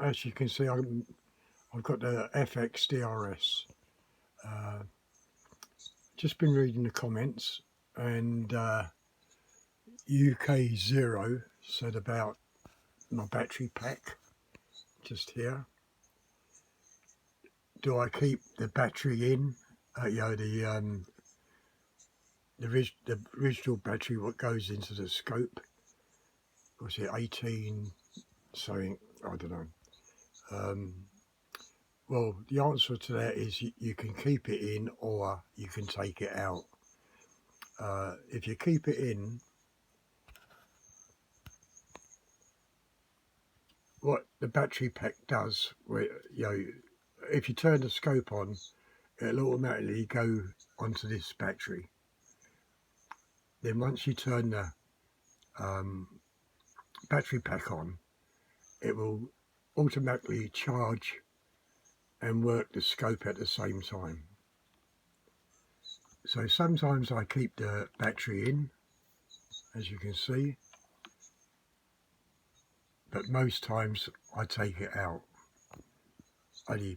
as you can see, I've got the FX DRS. Just been reading the comments, and UK0 said about my battery pack just here. Do I keep the battery in? The original battery, what goes into the scope, was it 18 something? I don't know. Well, the answer to that is you can keep it in or you can take it out. If you keep it in, what the battery pack does, if you turn the scope on, it'll automatically go onto this battery. Then once you turn the battery pack on, it will automatically charge and work the scope at the same time. So sometimes I keep the battery in, as you can see, but most times I take it out. I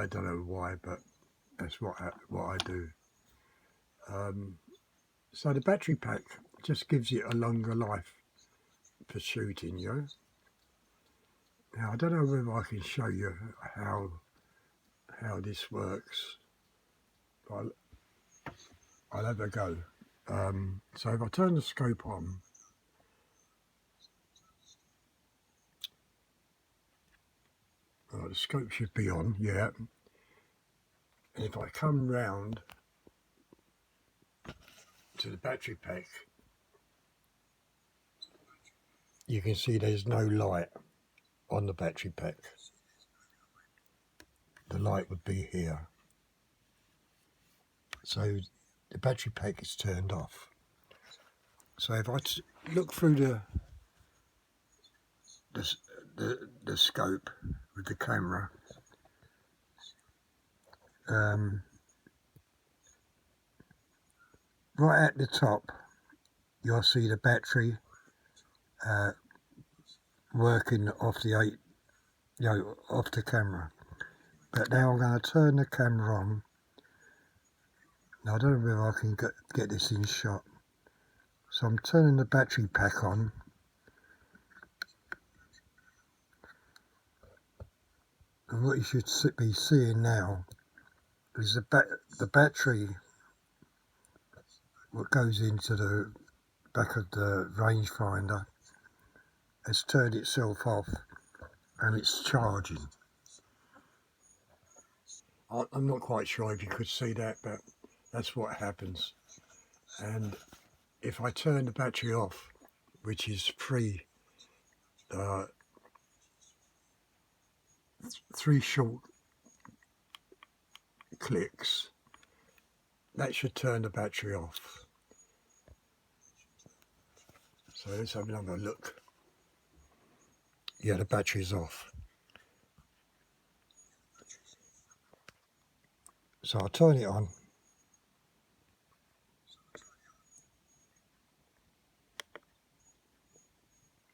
don't know why, but that's what I do. So the battery pack just gives it a longer life for shooting, Now I don't know whether I can show you how this works, but I'll have a go. So if I turn the scope on, the scope should be on, yeah. And if I come round to the battery pack, you can see there's no light on the battery pack. The light would be here. So the battery pack is turned off. So if I look through the scope with the camera, right at the top you'll see the battery working off the off the camera. But now I'm going to turn the camera on. Now I don't know whether I can get this in shot. So I'm turning the battery pack on. And what you should be seeing now is the battery, what goes into the back of the rangefinder, has turned itself off and it's charging. I'm not quite sure if you could see that, but that's what happens. And if I turn the battery off, which is three short clicks, that should turn the battery off. So let's have another look. Yeah, the battery's off. So I'll turn it on.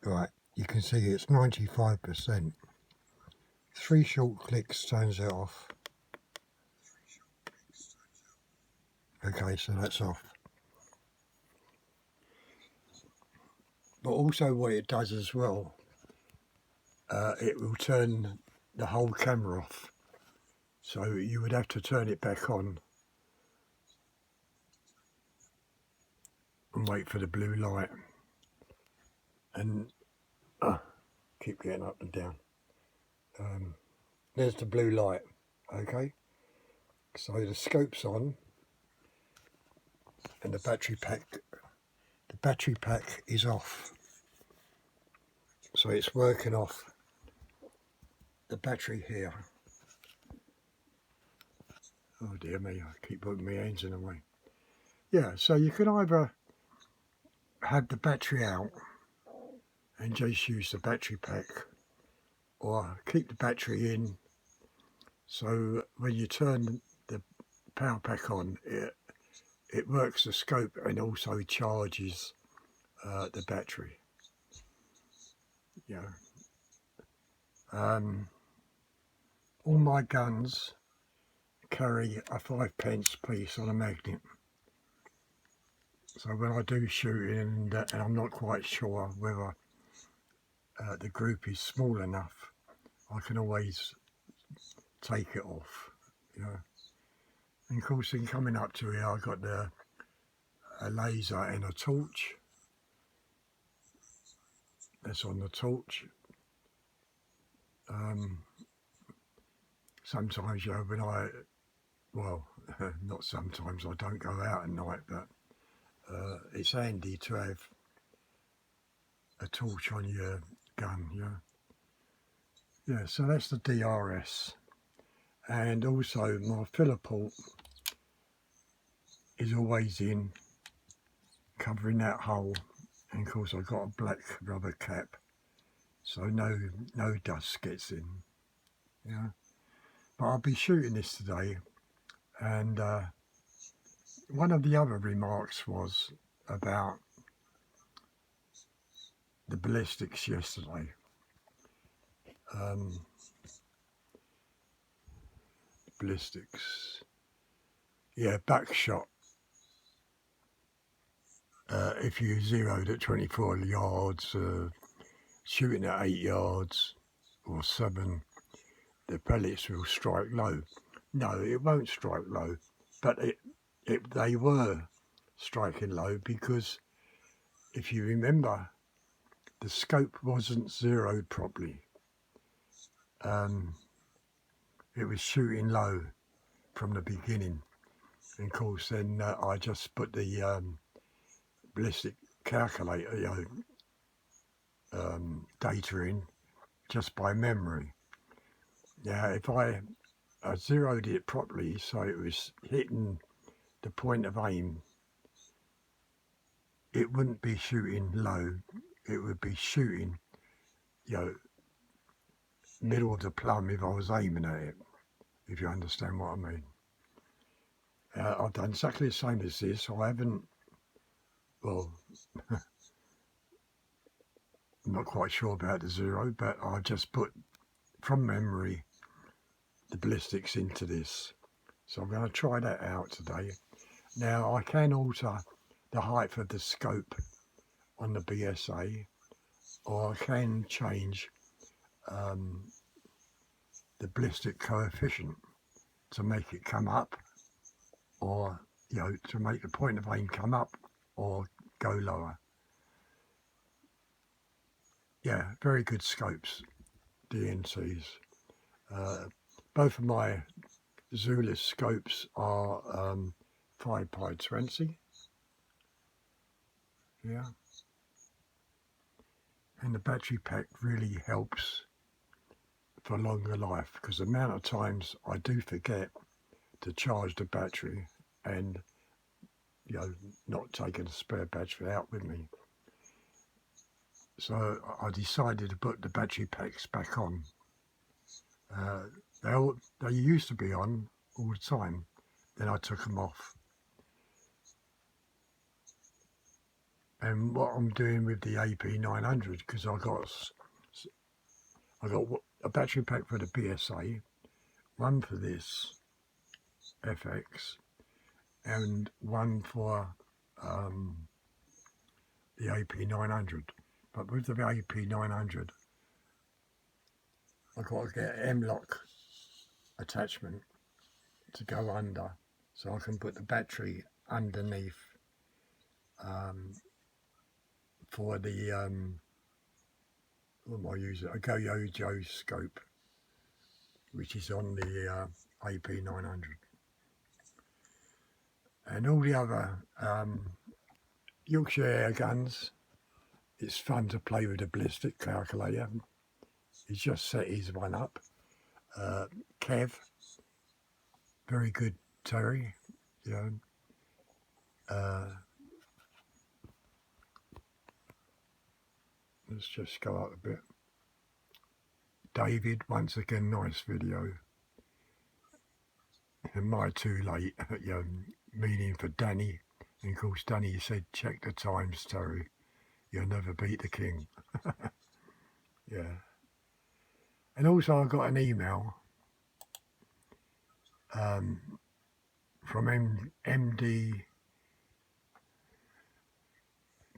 Right, you can see it's 95%. 3 short clicks turns it off. Okay, so that's off. But also what it does as well, it will turn the whole camera off. So you would have to turn it back on and wait for the blue light. And keep getting up and down. There's the blue light. Okay, so the scope's on and the battery pack is off. So it's working off the battery here. Oh dear me, I keep putting my hands in the way. Yeah, so you can either have the battery out and just use the battery pack, or keep the battery in, so when you turn the power pack on, it works the scope and also charges the battery. Yeah. All my guns carry a 5p piece on a magnet. So when I do shooting and I'm not quite sure whether the group is small enough, I can always take it off, you know. And of course, in coming up to here, I got a laser and a torch. That's on the torch. Sometimes, you know, when well, not sometimes, I don't go out at night, but it's handy to have a torch on your gun, you know. Yeah, so that's the DRS. And also my filler port is always in, covering that hole. And of course I've got a black rubber cap, so no dust gets in, you know. But I'll be shooting this today, and one of the other remarks was about the ballistics yesterday. Ballistics, yeah, back shot. If you zeroed at 24 yards, shooting at 8 yards or 7, the pellets will strike low. No, it won't strike low, but they were striking low because if you remember, the scope wasn't zeroed properly. It was shooting low from the beginning, and of course then I just put the ballistic calculator, you know, data in just by memory. Now if I zeroed it properly so it was hitting the point of aim, it wouldn't be shooting low, it would be shooting, you know, middle of the plumb if I was aiming at it, if you understand what I mean. I've done exactly the same as this. I haven't, well, I'm not quite sure about the zero, but I just put from memory the ballistics into this. So I'm going to try that out today. Now I can alter the height of the scope on the BSA, or I can change the ballistic coefficient to make it come up, or, you know, to make the point of aim come up or go lower. Yeah, very good scopes, DNCs. Both of my Zulus scopes are 5x20. Yeah. And the battery pack really helps for longer life, because the amount of times I do forget to charge the battery and, you know, not taking a spare battery out with me. So I decided to put the battery packs back on. They used to be on all the time, then I took them off. And what I'm doing with the AP900, because I got a battery pack for the BSA, one for this FX, and one for the AP900. But with the AP900, I've got to get an M-lock attachment to go under, so I can put the battery underneath for the what am I using? A Go-Yo scope, which is on the AP900. And all the other Yorkshire air guns, it's fun to play with the ballistic calculator. He's just set his one up. Kev, very good Terry, you know. Let's just go up a bit. David, once again, nice video. Am I too late? You know, meaning for Danny. And of course, Danny said, check the times, Terry. You'll never beat the king. Yeah. And also I got an email from MD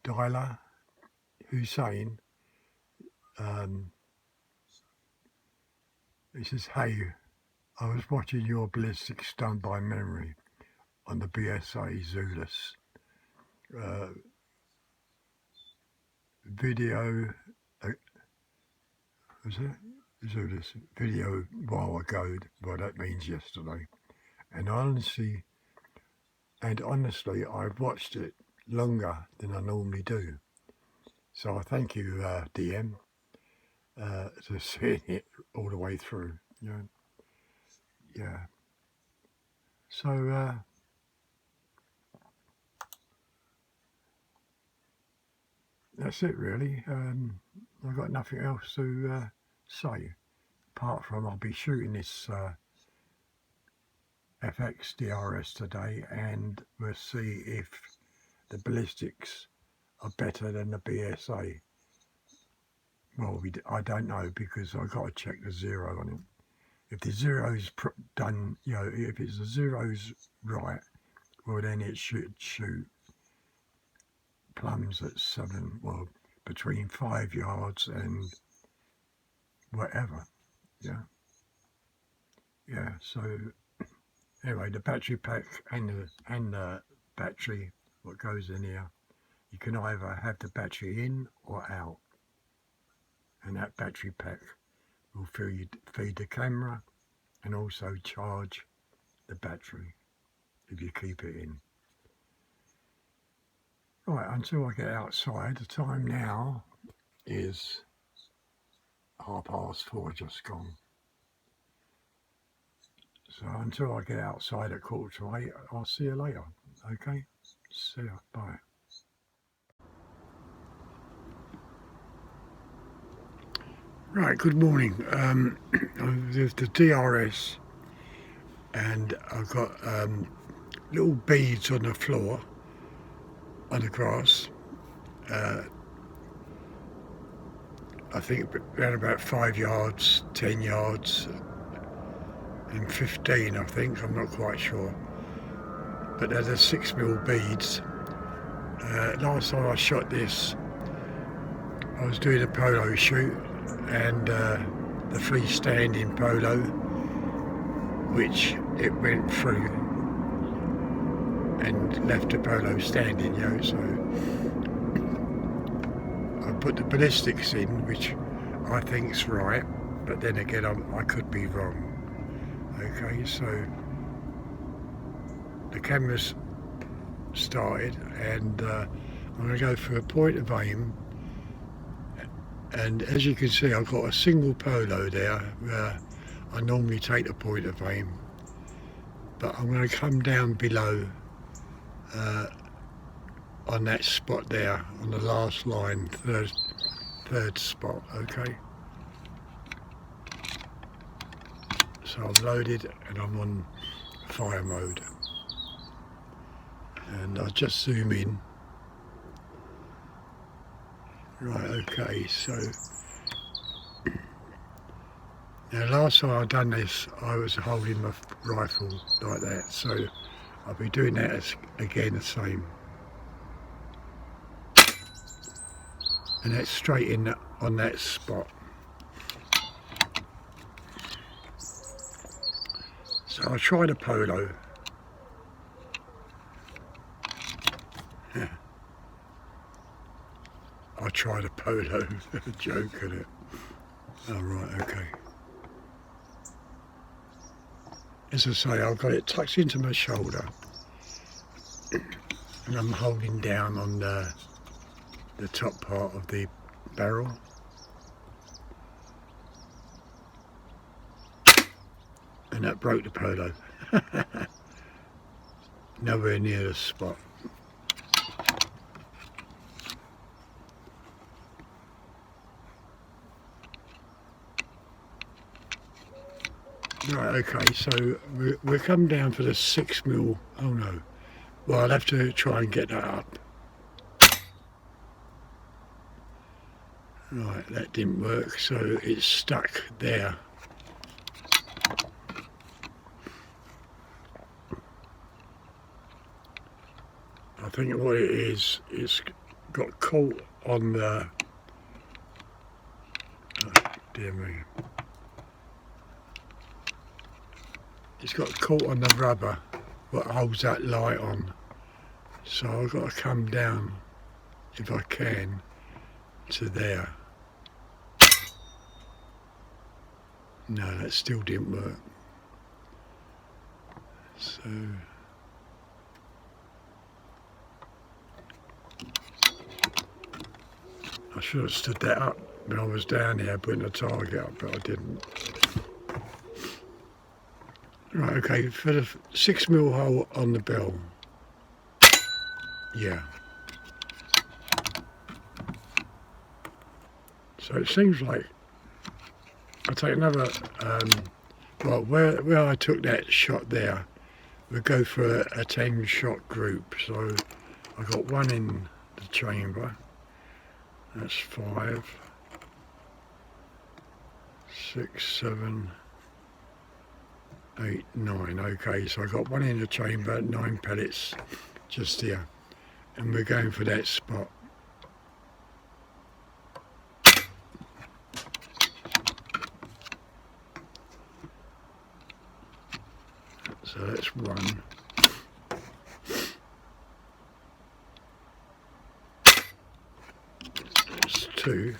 Dialer, who's saying, he says, hey, I was watching your ballistics done by memory on the BSA Zulus video, was it? Zulus video a while ago, well that means yesterday. And honestly, I've watched it longer than I normally do. So I thank you, DM, for seeing it all the way through. You know? Yeah. So that's it really. I've got nothing else to say apart from I'll be shooting this FX DRS today, and we'll see if the ballistics are better than the BSA. Well, I don't know, because I've got to check the zero on it. If the zero's done, you know, if it's the zero's right, well then it should shoot plums at 7, well, between 5 yards and whatever. Yeah. So anyway, the battery pack and the battery, what goes in here, you can either have the battery in or out, and that battery pack will feed the camera and also charge the battery if you keep it in. Right, until I get outside, the time now is 4:30 just gone. So until I get outside at 7:45, I'll see you later. Okay? See ya. Bye. Right, good morning. There's the DRS, and I've got little beads on the floor, on the grass. I think around about 5 yards, 10 yards, and 15, I think. I'm not quite sure. But they're the 6mm beads. Last time I shot this, I was doing a polo shoot, and the freestanding polo, which it went through and left the polo standing, you know, so I put the ballistics in, which I think's right, but then again I could be wrong. Okay, so the camera's started, and I'm going to go for a point of aim, and as you can see I've got a single polo there where I normally take the point of aim, but I'm going to come down below on that spot there, on the last line, third spot. Okay, so I'm loaded and I'm on fire mode, and I'll just zoom in. Right, okay, so now last time I done this I was holding my rifle like that, so I'll be doing that again the same, and that's straight in on that spot. So I'll try the polo. I'll try the polo. Joke at it. Oh right, okay. As I say, I've got it tucked into my shoulder, and I'm holding down on the top part of the barrel. And that broke the polo. Nowhere near the spot. Right, okay, so we'll come down for the 6mm. Oh no. Well, I'll have to try and get that up. Right, that didn't work, so it's stuck there. I think what it is, it's got caught on the, oh dear me, it's got caught on the rubber what holds that light on, so I've got to come down if I can to there. No, that still didn't work. So I should have stood that up when I was down here putting the target up, but I didn't. Right, okay, for the 6mm hole on the bell. Yeah. So it seems like I'll take another, well, where I took that shot there, we'll go for a 10-shot group. So I got one in the chamber, that's 5, 6, 7, 8, 9. Okay, so I got one in the chamber, 9 pellets just here, and we're going for that spot. So that's 1. That's 2.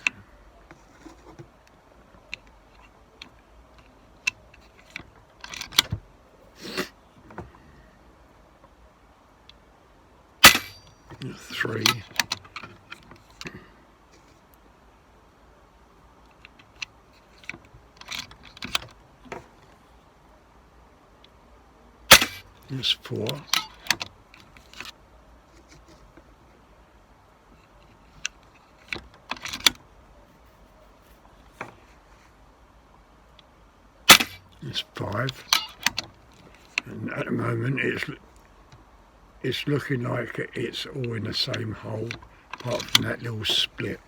That's 3. That's 4. That's 5. And at the moment it's looking like it's all in the same hole, apart from that little split.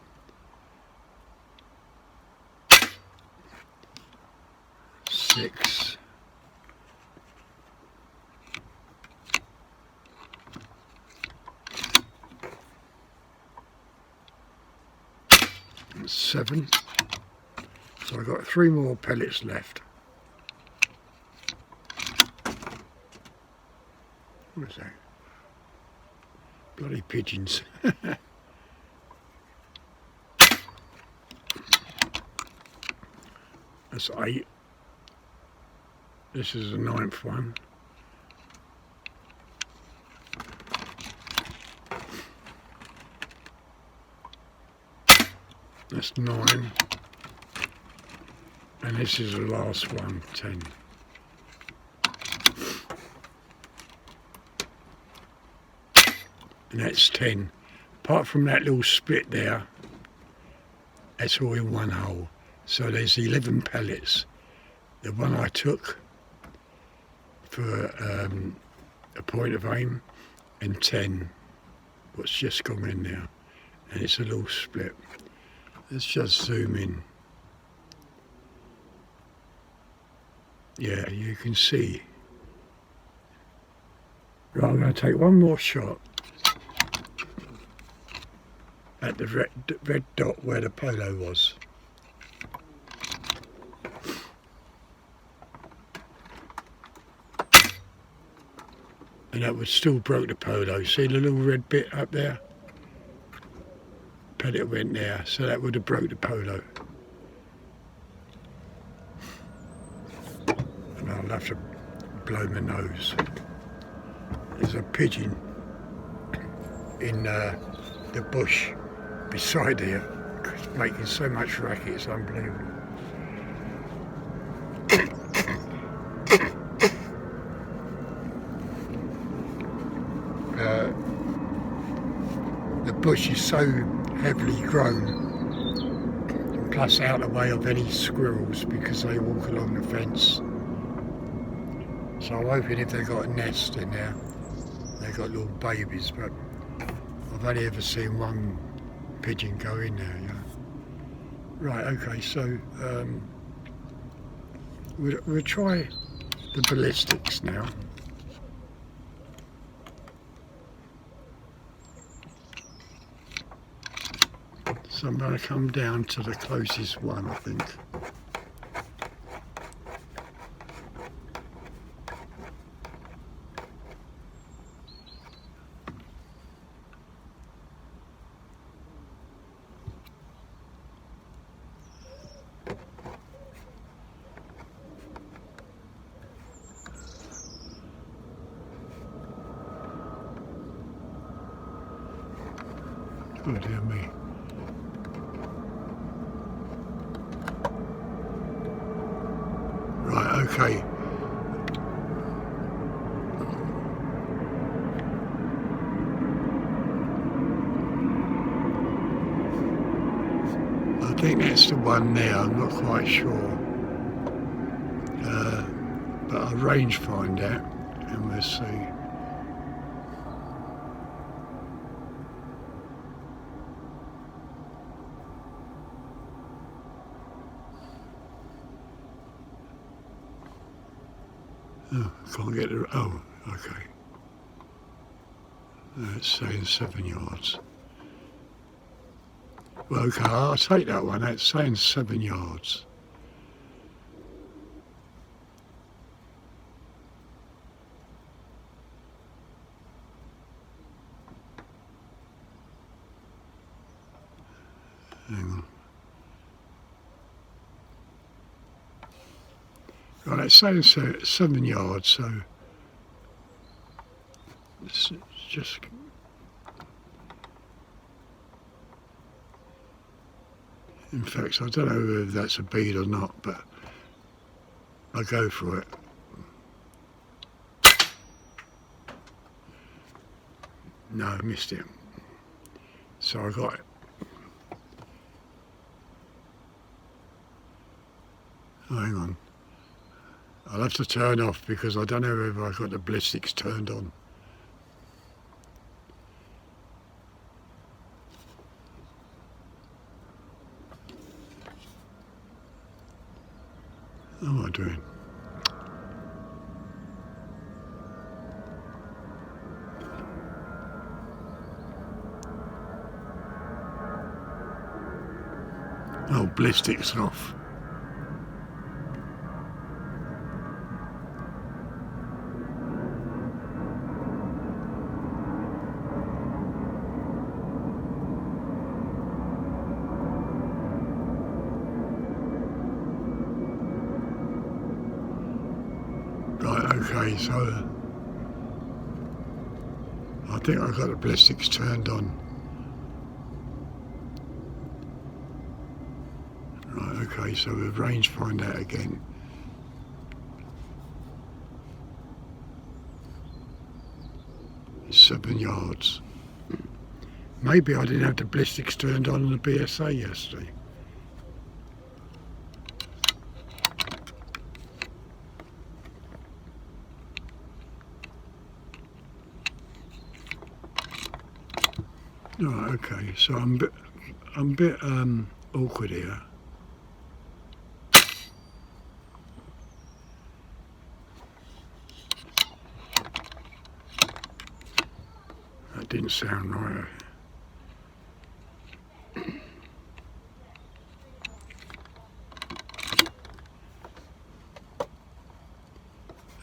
6. And 7. So I've got 3 more pellets left. What is that? Bloody pigeons. That's 8. This is the 9th one. That's 9. And this is the last one, 10. And that's 10. Apart from that little split there, that's all in one hole. So there's 11 pellets. The one I took for a point of aim, and 10 what's just gone in there. And it's a little split. Let's just zoom in. Yeah, you can see. Right, I'm going to take one more shot at the red dot where the polo was. And that would still broke the polo. See the little red bit up there? Pellet went there, so that would have broke the polo. And I'll have to blow my nose. There's a pigeon in the bush beside here. It's making so much racket, it's unbelievable. The bush is so heavily grown, and plus out of the way of any squirrels because they walk along the fence. So I'm hoping if they've got a nest in there, they've got little babies, but I've only ever seen one pigeon go in there, you know. Right, okay, so we'll try the ballistics now. So I'm going to come down to the closest one, I think. Oh dear me. Right, okay. I think that's the one there, I'm not quite sure. But I'll range find out and we'll see. Oh, can't get the... oh, okay. It's saying 7 yards. Well, okay, I'll take that one. It's saying 7 yards. Hang on. Right, it's saying 7 yards, so it's just... in fact, I don't know if that's a bead or not, but I'll go for it. No, I missed it. So I got it. Oh, hang on. I'll have to turn off because I don't know if I've got the ballistics turned on. How am I doing? Oh, ballistics off. Right, okay, so I think I've got the ballistics turned on. Right, okay, so we've range find out again. It's 7 yards. Maybe I didn't have the ballistics turned on the BSA yesterday. Right, okay, so I'm a bit awkward here. That didn't sound right.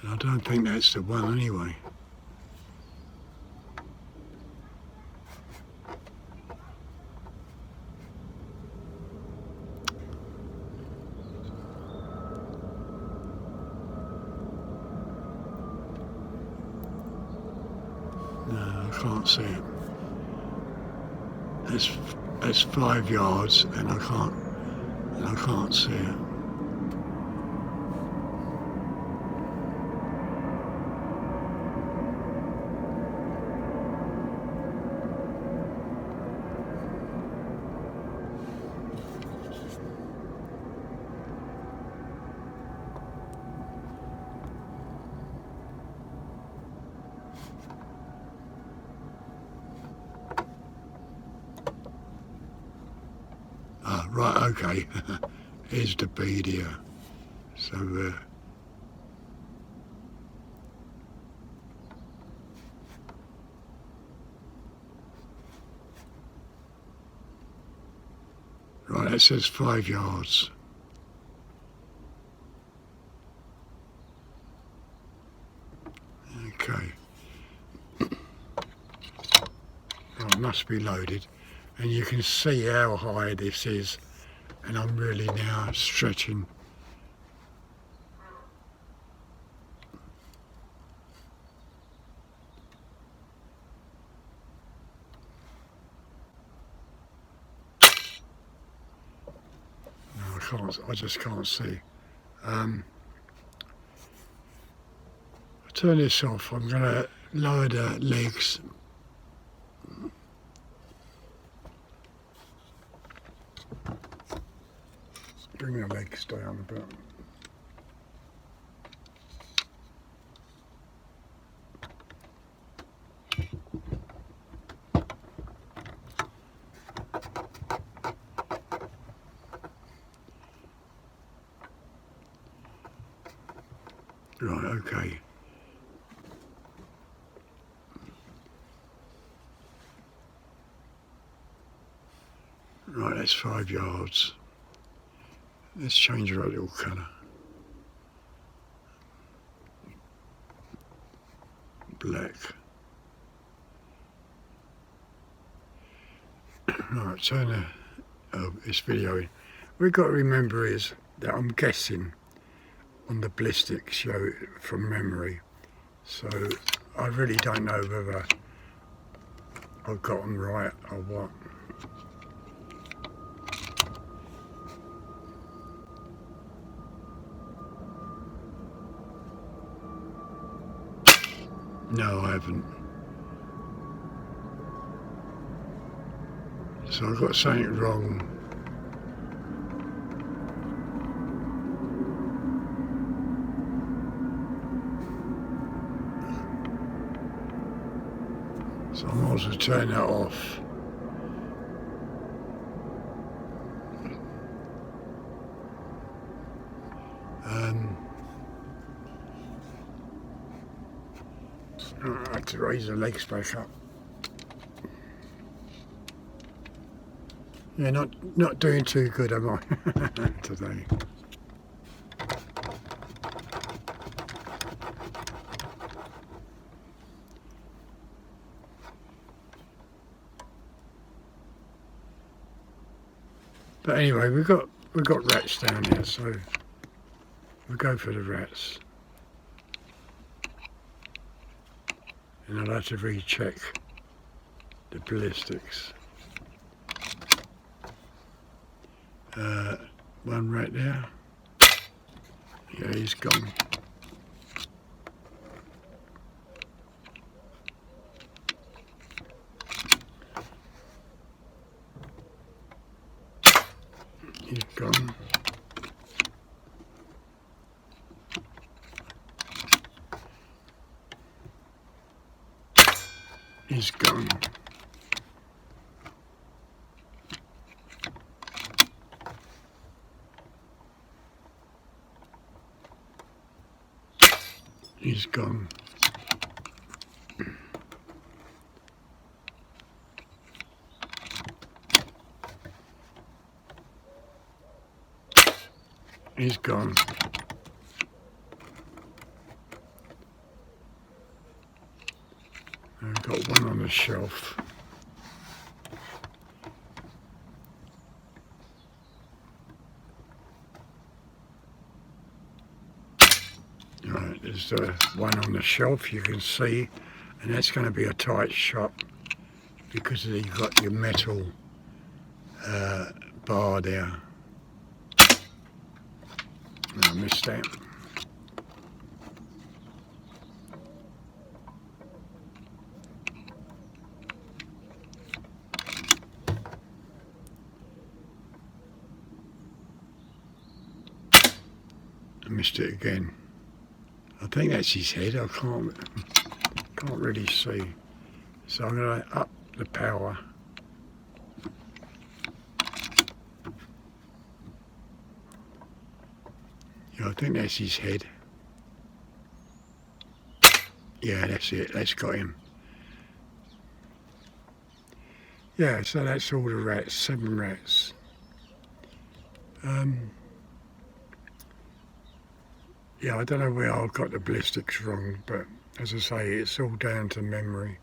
And I don't think that's the one anyway. No, I can't see it. That's 5 yards, and I can't see it. Right, okay. Here's the bead here. So right, that says 5 yards. Okay. Right, must be loaded. And you can see how high this is. And I'm really now stretching. No, I just can't see. I'll turn this off. I'm going to lower the legs. Bring the legs down a bit. Right, okay. Right, that's 5 yards. Let's change our little colour. Black. Right, turn this video in. We've got to remember is that I'm guessing on the ballistics show from memory. So I really don't know whether I've got them right or what. No, I haven't. So I've got something wrong. So I might as well turn that off. I have to raise the legs back up. Yeah, not doing too good, am I, today? But anyway, we've got rats down here, so we'll go for the rats. And I'll have to recheck the ballistics. One rat there. Yeah, he's gone. He's gone. He's gone. He's gone. He's gone. I've got one on the shelf. Right, there's one on the shelf you can see, and that's going to be a tight shot because you've got your metal bar there. I missed that. I missed it again. I think that's his head. I can't really see. So I'm going to up the power. Yeah, I think that's his head. Yeah, that's it. That's got him. Yeah, so that's all the rats. 7 rats. Yeah, I don't know where I got the ballistics wrong, but as I say, it's all down to memory.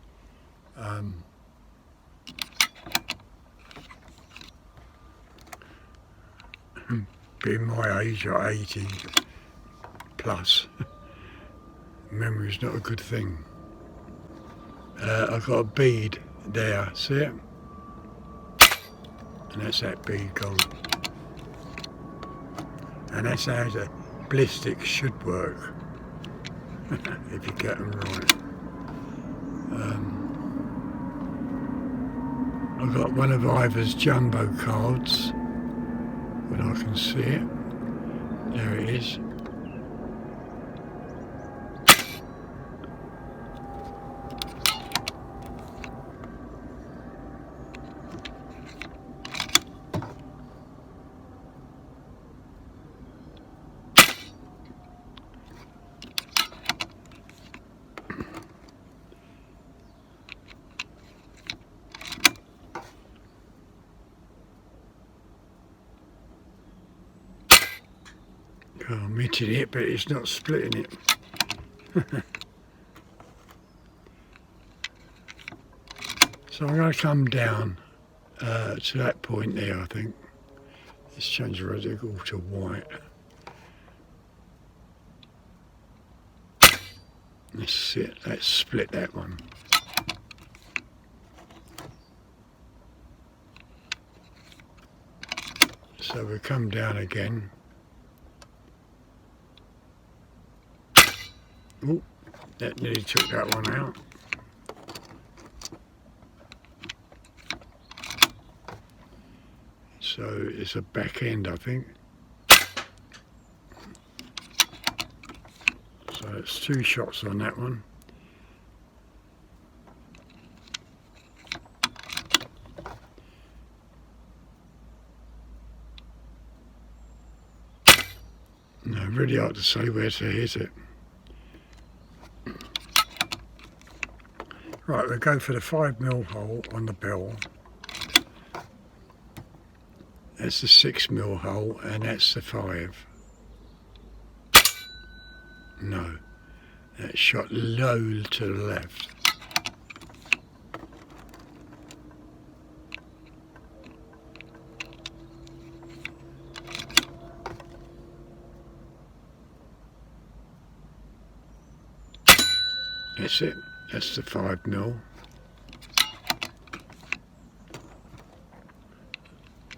Being my age, or 80 plus, memory's not a good thing. I've got a bead there, see it? And that's that bead gone. And that's how the ballistics should work, if you get them right. I've got one of Ivor's jumbo cards, when I can see it. There it is. Oh, I'm hitting it, but it's not splitting it. So I'm going to come down to that point there, I think. Let's change the reticle to white. That's it, let's split that one. So we come down again. Oh, that nearly took that one out. So it's a back end, I think. So it's 2 shots on that one. No, really hard to say where to hit it. Right, we'll go for the 5mm hole on the bell. That's the 6mm hole, and that's the 5. No, that's shot low to the left. That's it, that's the 5mm.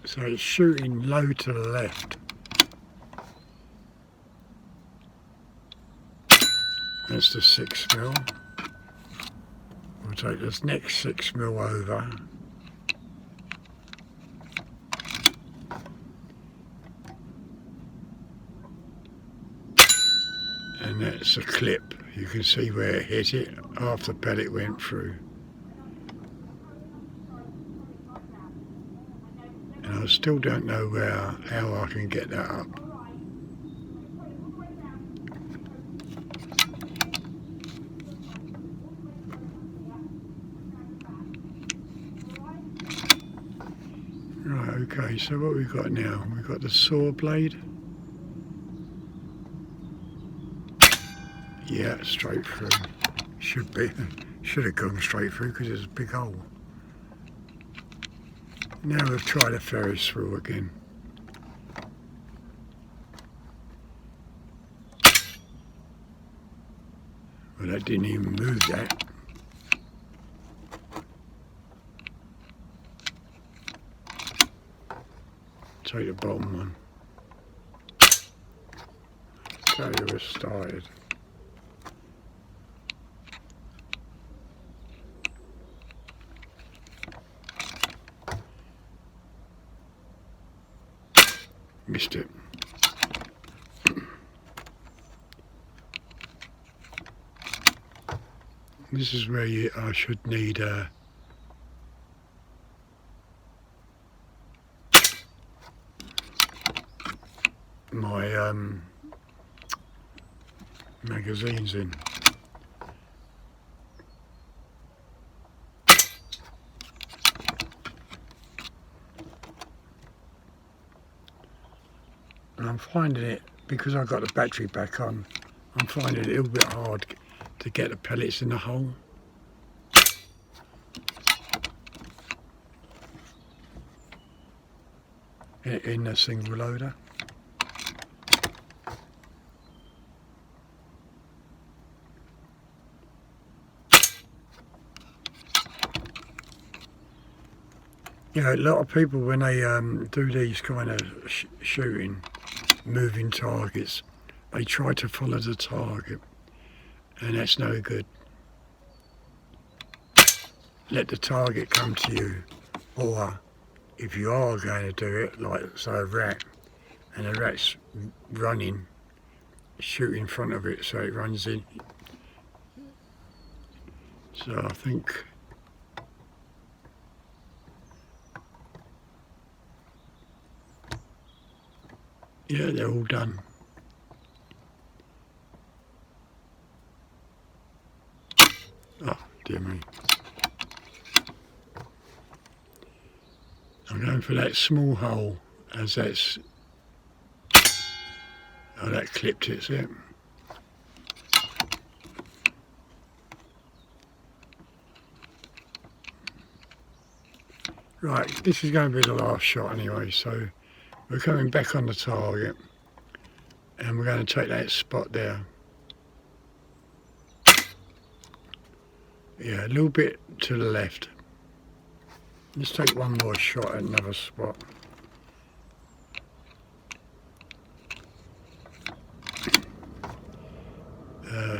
So it's shooting low to the left. That's the 6mm. We'll take this next 6mm over. And that's a clip. You can see where it hit it after the pellet went through. And I still don't know how I can get that up. Right, okay, so what we've got now? We've got the saw blade. Yeah, straight through. Should have gone straight through because it's a big hole. Now we'll try the Ferris through again. Well, that didn't even move that. Take the bottom one. Okay, we're started. Missed it. This is where I should need my magazines in. And I'm finding it, because I've got the battery back on, I'm finding it a little bit hard to get the pellets in the hole. In the single loader. You know, a lot of people, when they do these kind of shooting, moving targets, they try to follow the target, and that's no good. Let the target come to you, or if you are going to do it, like say a rat, and the rat's running, shoot in front of it so it runs in. So I think yeah, they're all done. Oh dear me. I'm going for that small hole, as that's, oh, that clipped it, see it? Right, this is going to be the last shot anyway, so we're coming back on the target and we're going to take that spot there. Yeah, a little bit to the left. Let's take one more shot at another spot.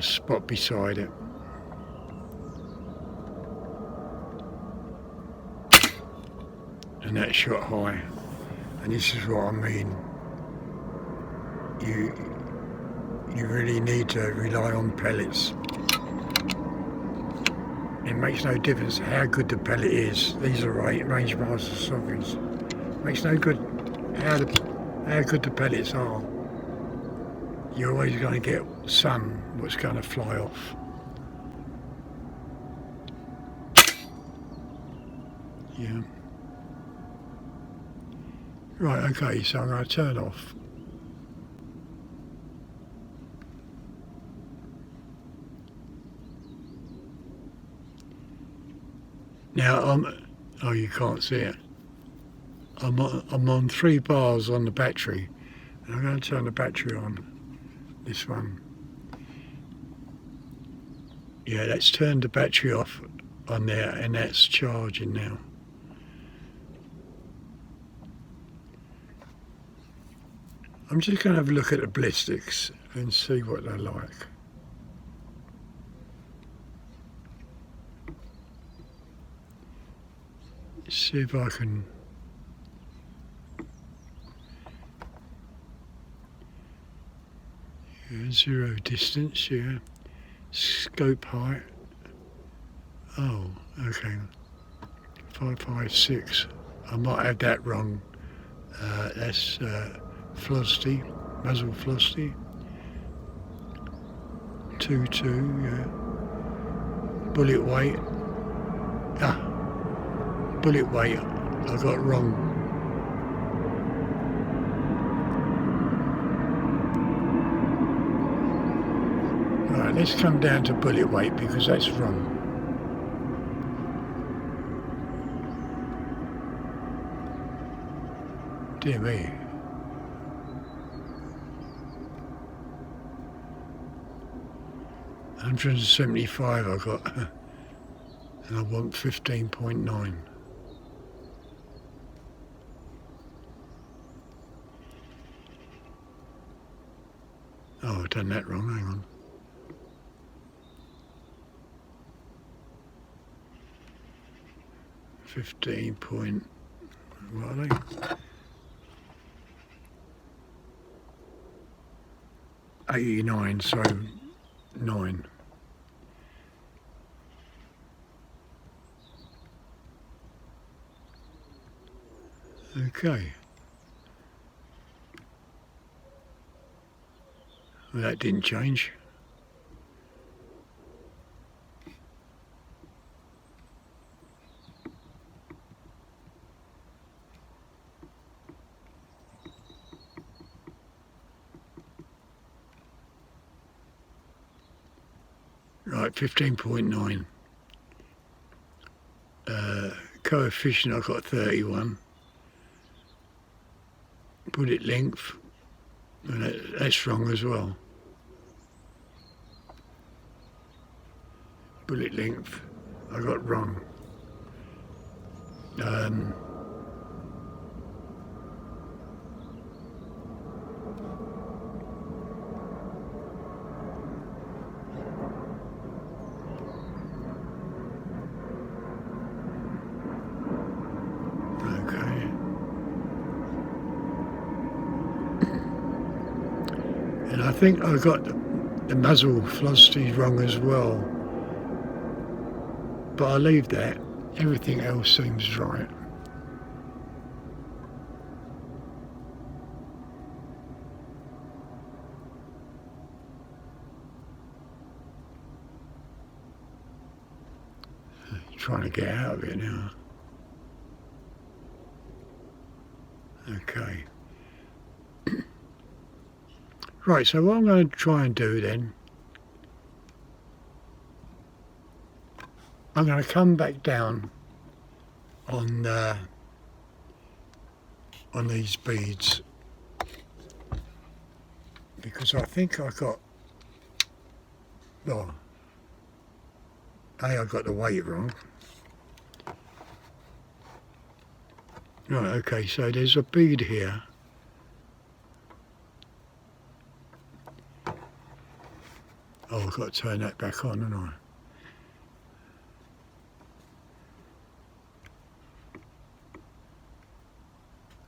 Spot beside it. And that shot high. And this is what I mean. You really need to rely on pellets. It makes no difference how good the pellet is. These are range master sovereigns. Makes no good how good the pellets are. You're always going to get some what's going to fly off. Yeah. Right, okay, so I'm going to turn off. Now oh, you can't see it. I'm on 3 bars on the battery, and I'm going to turn the battery on. This one. Yeah, let's turn the battery off on there, and that's charging now. I'm just going to have a look at the ballistics and see what they're like. See if I can zero distance, yeah. Scope height. Oh, okay. 556. I might have that wrong. That's velocity, muzzle velocity. 2.2, yeah. Bullet weight. Bullet weight. I got it wrong. Right, let's come down to bullet weight because that's wrong. Dear me. $175 I got, and I want 15.9. Oh, I've done that wrong, hang on. What are they? 89, so 9. Okay. Well, that didn't change. Right, 15.9. Coefficient I've got 31. Bullet length, and that's wrong as well. Bullet length, I got wrong. Okay. And I think I got the muzzle velocity wrong as well. But I'll leave that. Everything else seems right. Trying to get out of it now. Okay. Right, so what I'm going to try and do then, I'm going to come back down on these beads, because I think I got, well, I got the weight wrong. Right, okay, so there's a bead here. Oh, I've got to turn that back on, haven't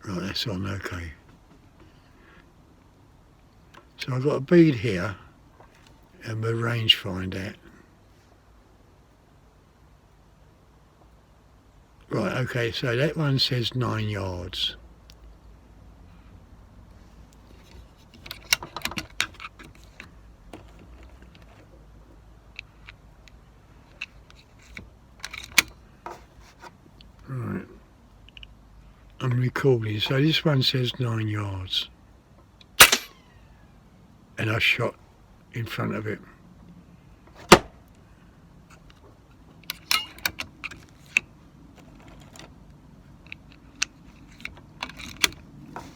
I? Right, that's on, okay. So I've got a bead here, and we'll range find that. Right, okay, so that one says 9 yards. Right, I'm recording, so this one says 9 yards. And I shot in front of it.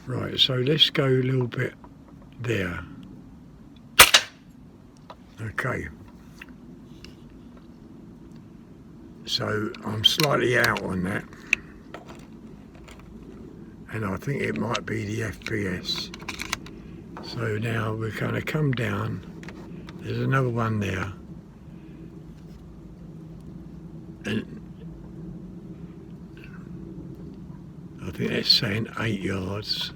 Right, so let's go a little bit there. Okay. So I'm slightly out on that. And I think it might be the FPS. So now we're going to come down. There's another one there. And I think that's saying 8 yards.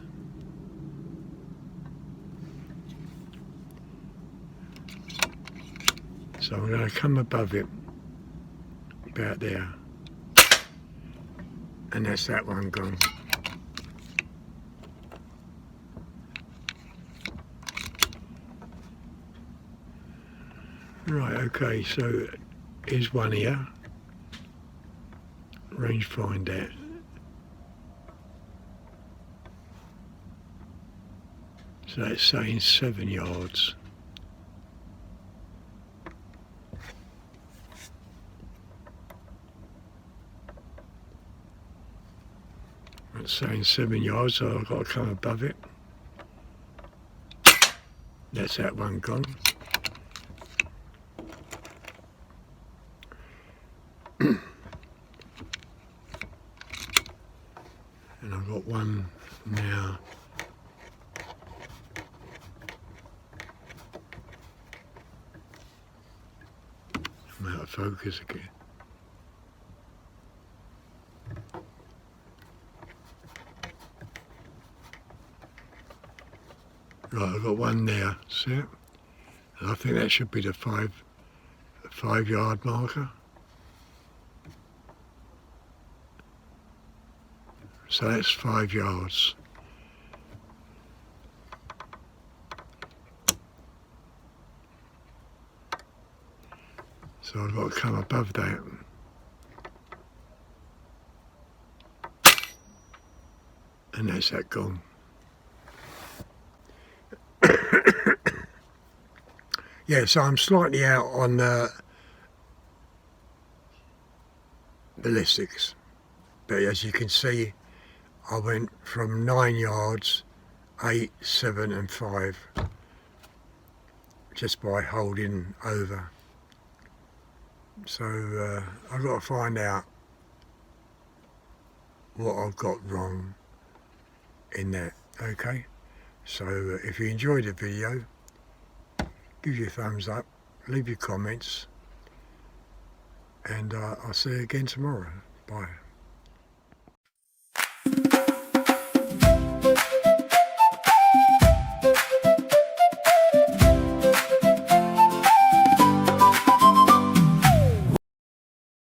So I'm going to come above it, about there. And that's that one gone. Right, okay, so here's one here. Range find that. So that's saying 7 yards. It's saying 7 yards, so I've got to come above it. That's that one gone. And I've got one now. I'm out of focus again. Right, I've got one there, see it? And I think that should be the 5 yard marker. So that's 5 yards. So I've got to come above that. And that's that gone. Yeah, so I'm slightly out on ballistics. But as you can see, I went from 9 yards, 8, 7 and 5 just by holding over. So I've got to find out what I've got wrong in that. Okay, so if you enjoyed the video, give your thumbs up, leave your comments, and I'll see you again tomorrow. Bye.